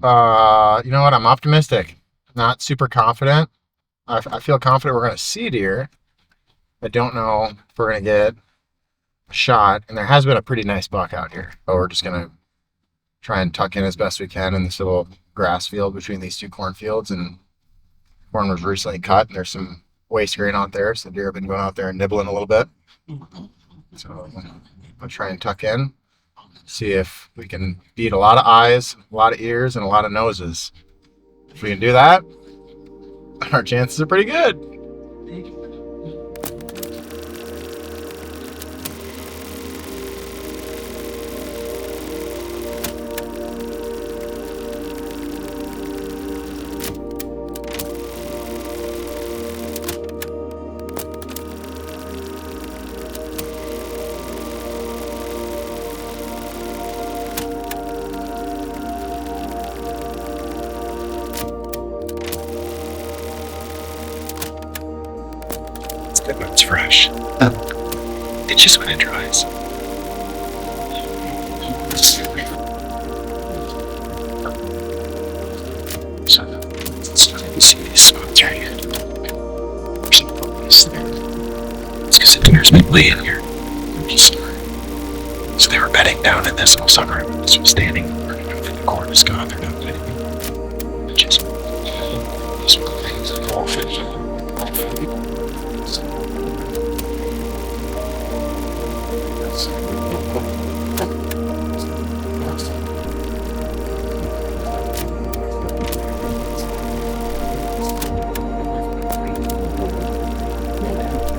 Uh, you know what? I'm optimistic. Not super confident. I feel confident we're going to see deer. I don't know if we're going to get a shot. And there has been a pretty nice buck out here. But we're just going to try and tuck in as best we can in this little grass field between these two cornfields. And corn was recently cut, and there's some waste grain out there. So the deer have been going out there and nibbling a little bit. So I'll try and tuck in, see if we can beat a lot of eyes, a lot of ears, and a lot of noses. If we can do that, our chances are pretty good. Good when it's fresh. It's just when it dries. So starting to see these spots right here. There's some focus there. It's because the deer's been laying here. So they were bedding down in this little sucker. This was standing over. The corn is gone. They're not anything. Just these little things like all fish.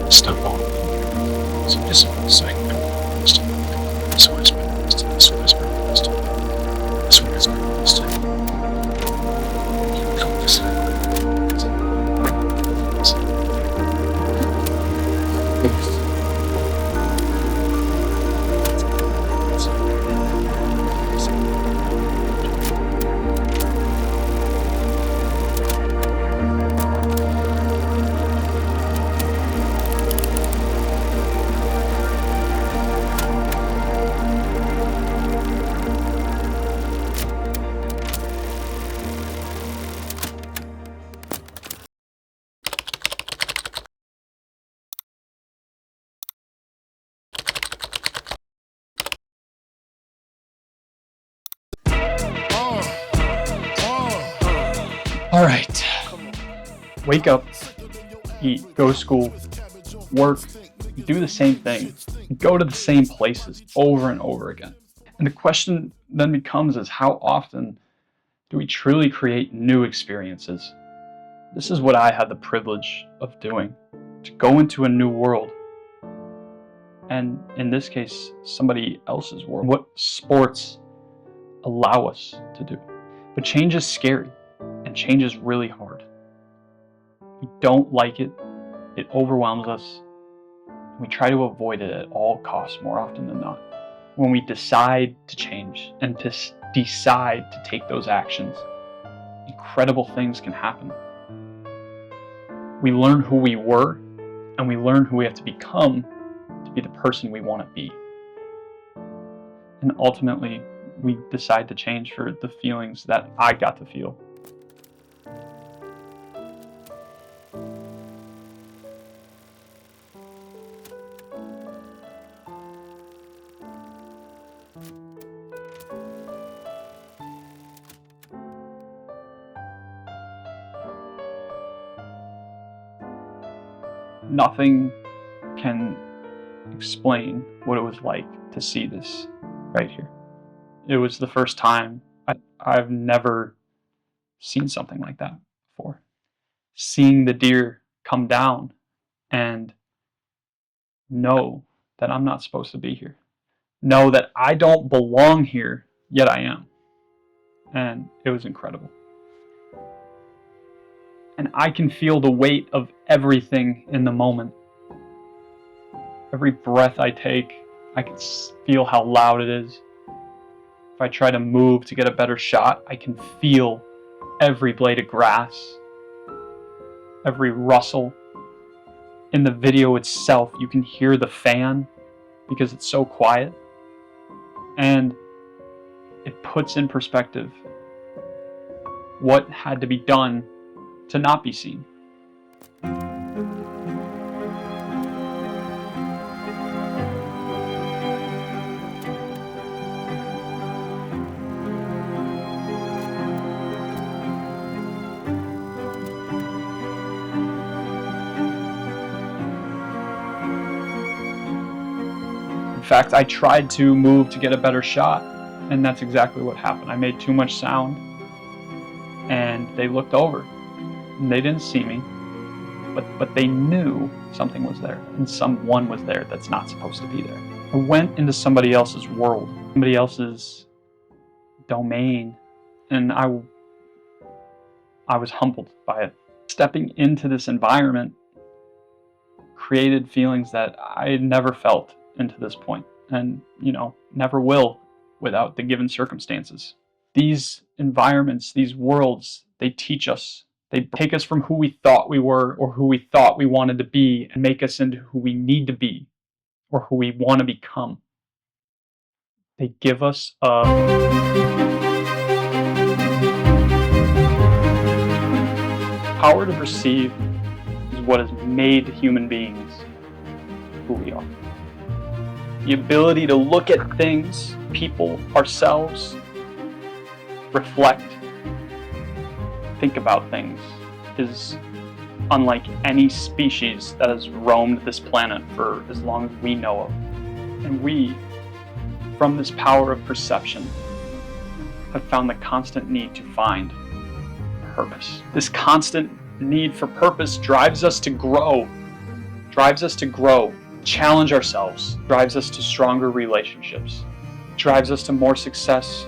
Stuff on. So this is like this one is balanced, this one is balanced, this one is balanced. All right. Wake up, eat, go to school, work, do the same thing, go to the same places over and over again. And the question then becomes is how often do we truly create new experiences? This is what I had the privilege of doing, to go into a new world. And in this case, somebody else's world. What sports allow us to do. But change is scary. And change is really hard. We don't like it. It overwhelms us. And we try to avoid it at all costs more often than not. When we decide to change and to decide to take those actions, incredible things can happen. We learn who we were, and we learn who we have to become to be the person we want to be. And ultimately, we decide to change for the feelings that I got to feel. Nothing can explain what it was like to see this right here. It was the first time I've never seen something like that before. Seeing the deer come down and know that I'm not supposed to be here. Know that I don't belong here, yet I am. And it was incredible. And I can feel the weight of everything in the moment. Every breath I take, I can feel how loud it is. If I try to move to get a better shot, I can feel every blade of grass, every rustle. In the video itself, you can hear the fan because it's so quiet. And it puts in perspective what had to be done to not be seen. In fact, I tried to move to get a better shot, and that's exactly what happened. I made too much sound, and they looked over, and they didn't see me, but they knew something was there, and someone was there that's not supposed to be there. I went into somebody else's world, somebody else's domain, and I was humbled by it. Stepping into this environment created feelings that I had never felt into this point, and never will without the given circumstances. These environments, these worlds, they teach us. They take us from who we thought we were or who we thought we wanted to be and make us into who we need to be or who we want to become. They give us a power to perceive is what has made human beings who we are. The ability to look at things, people, ourselves, reflect, think about things is unlike any species that has roamed this planet for as long as we know of. And we, from this power of perception, have found the constant need to find purpose. This constant need for purpose drives us to grow, challenge ourselves, drives us to stronger relationships, drives us to more success,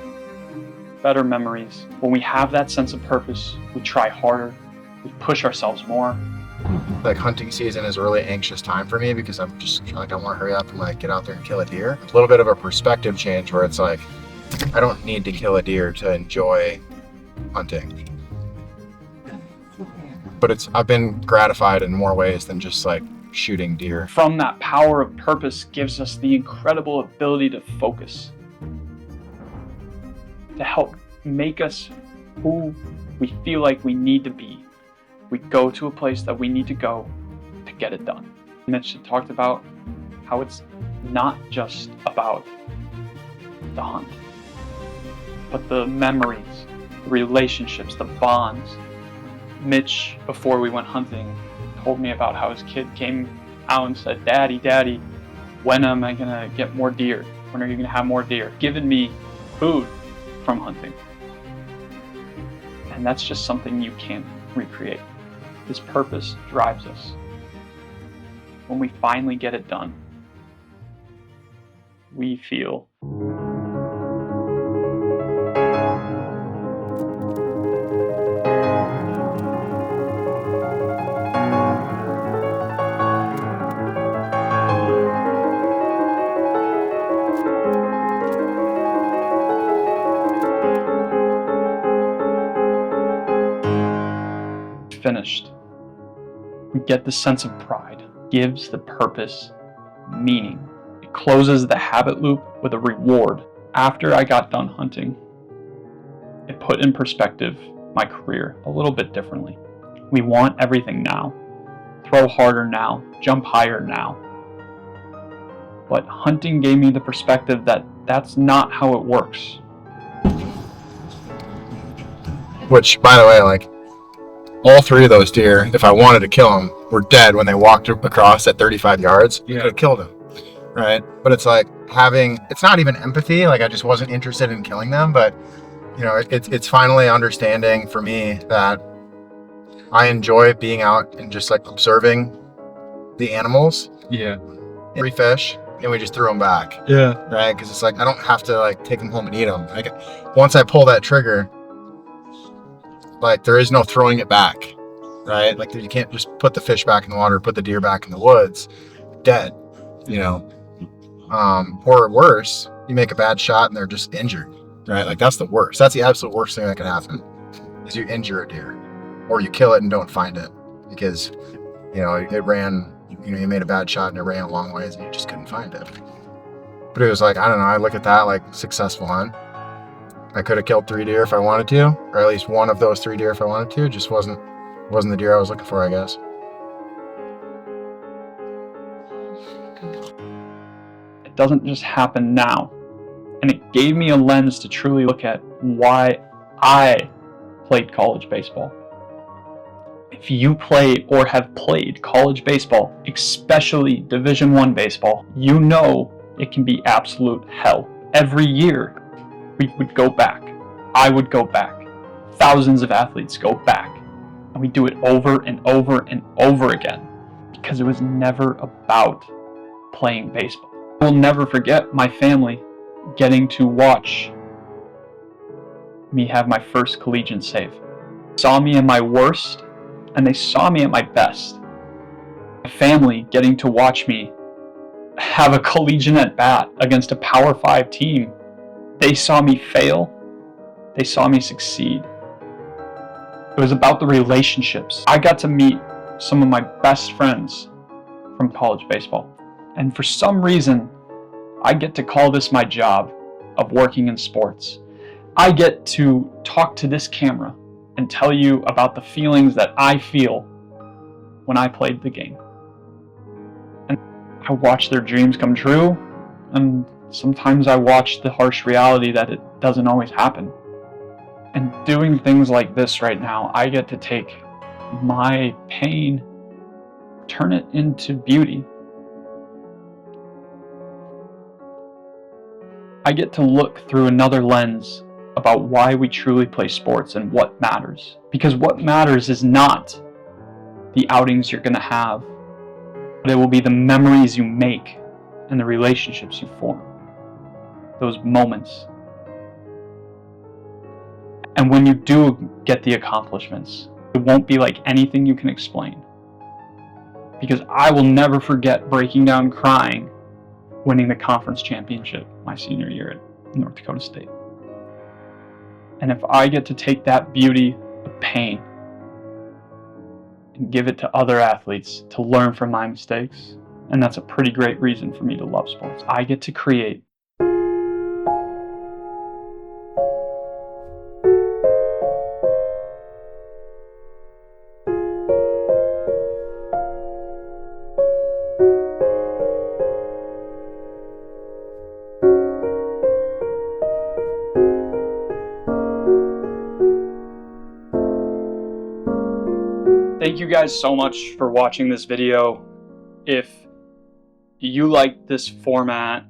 better memories. When we have that sense of purpose, we try harder, we push ourselves more. Like hunting season is a really anxious time for me because I'm just like, I want to hurry up and like get out there and kill a deer. It's a little bit of a perspective change where it's like, I don't need to kill a deer to enjoy hunting. But I've been gratified in more ways than just like shooting deer. From that power of purpose gives us the incredible ability to focus, to help make us who we feel like we need to be. We go to a place that we need to go to get it done. Mitch had talked about how it's not just about the hunt, but the memories, the relationships, the bonds. Mitch, before we went hunting, told me about how his kid came out and said, Daddy, when am I gonna get more deer? When are you gonna have more deer? Giving me food from hunting. And that's just something you can't recreate. This purpose drives us. When we finally get it done, we feel finished. We get the sense of pride. It gives the purpose meaning. It closes the habit loop with a reward. After I got done hunting, it put in perspective my career a little bit differently. We want everything now. Throw harder now. Jump higher now. But hunting gave me the perspective that that's not how it works. Which, by the way, like, all three of those deer, if I wanted to kill them, were dead when they walked across at 35 yards. You could have killed them, right? But it's like it's not even empathy. Like, I just wasn't interested in killing them. But, it's finally understanding for me that I enjoy being out and just like observing the animals. Yeah. Every fish, and we just threw them back. Yeah. Right? Because it's like, I don't have to like take them home and eat them. Once I pull that trigger, like, there is no throwing it back, right? Like you can't just put the fish back in the water, put the deer back in the woods, dead, you know. Or worse, you make a bad shot and they're just injured, right? Like that's the worst. That's the absolute worst thing that can happen is you injure a deer or you kill it and don't find it because, you know, it ran, you know, you made a bad shot and it ran a long ways and you just couldn't find it. But it was like, I don't know, I look at that like successful hunt. I could have killed 3 deer if I wanted to, or at least one of those 3 deer if I wanted to. It just wasn't the deer I was looking for, I guess. It doesn't just happen now. And it gave me a lens to truly look at why I played college baseball. If you play or have played college baseball, especially Division I baseball, you know it can be absolute hell. Every year, we would go back. I would go back. Thousands of athletes go back. And we do it over and over and over again because it was never about playing baseball. I'll never forget my family getting to watch me have my first collegiate save. Saw me in my worst, and they saw me at my best. My family getting to watch me have a collegiate at bat against a Power 5 team. They saw me fail. They saw me succeed. It was about the relationships. I got to meet some of my best friends from college baseball. And for some reason, I get to call this my job of working in sports. I get to talk to this camera and tell you about the feelings that I feel when I played the game. And I watch their dreams come true, and sometimes I watch the harsh reality that it doesn't always happen. And doing things like this right now, I get to take my pain, turn it into beauty. I get to look through another lens about why we truly play sports and what matters. Because what matters is not the outings you're going to have, but it will be the memories you make and the relationships you form. Those moments. And when you do get the accomplishments, it won't be like anything you can explain. Because I will never forget breaking down crying winning the conference championship my senior year at North Dakota State. And if I get to take that beauty of pain and give it to other athletes to learn from my mistakes, and that's a pretty great reason for me to love sports. I get to create Thank you guys so much for watching this video. If you like this format,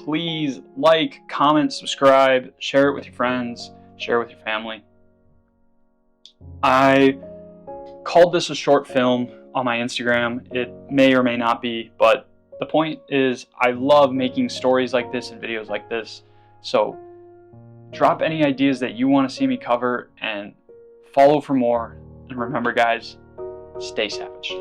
please like, comment, subscribe, share it with your friends, share it with your family. I called this a short film on my Instagram. It may or may not be, but the point is I love making stories like this and videos like this. So drop any ideas that you want to see me cover and follow for more. And remember, guys, stay savage.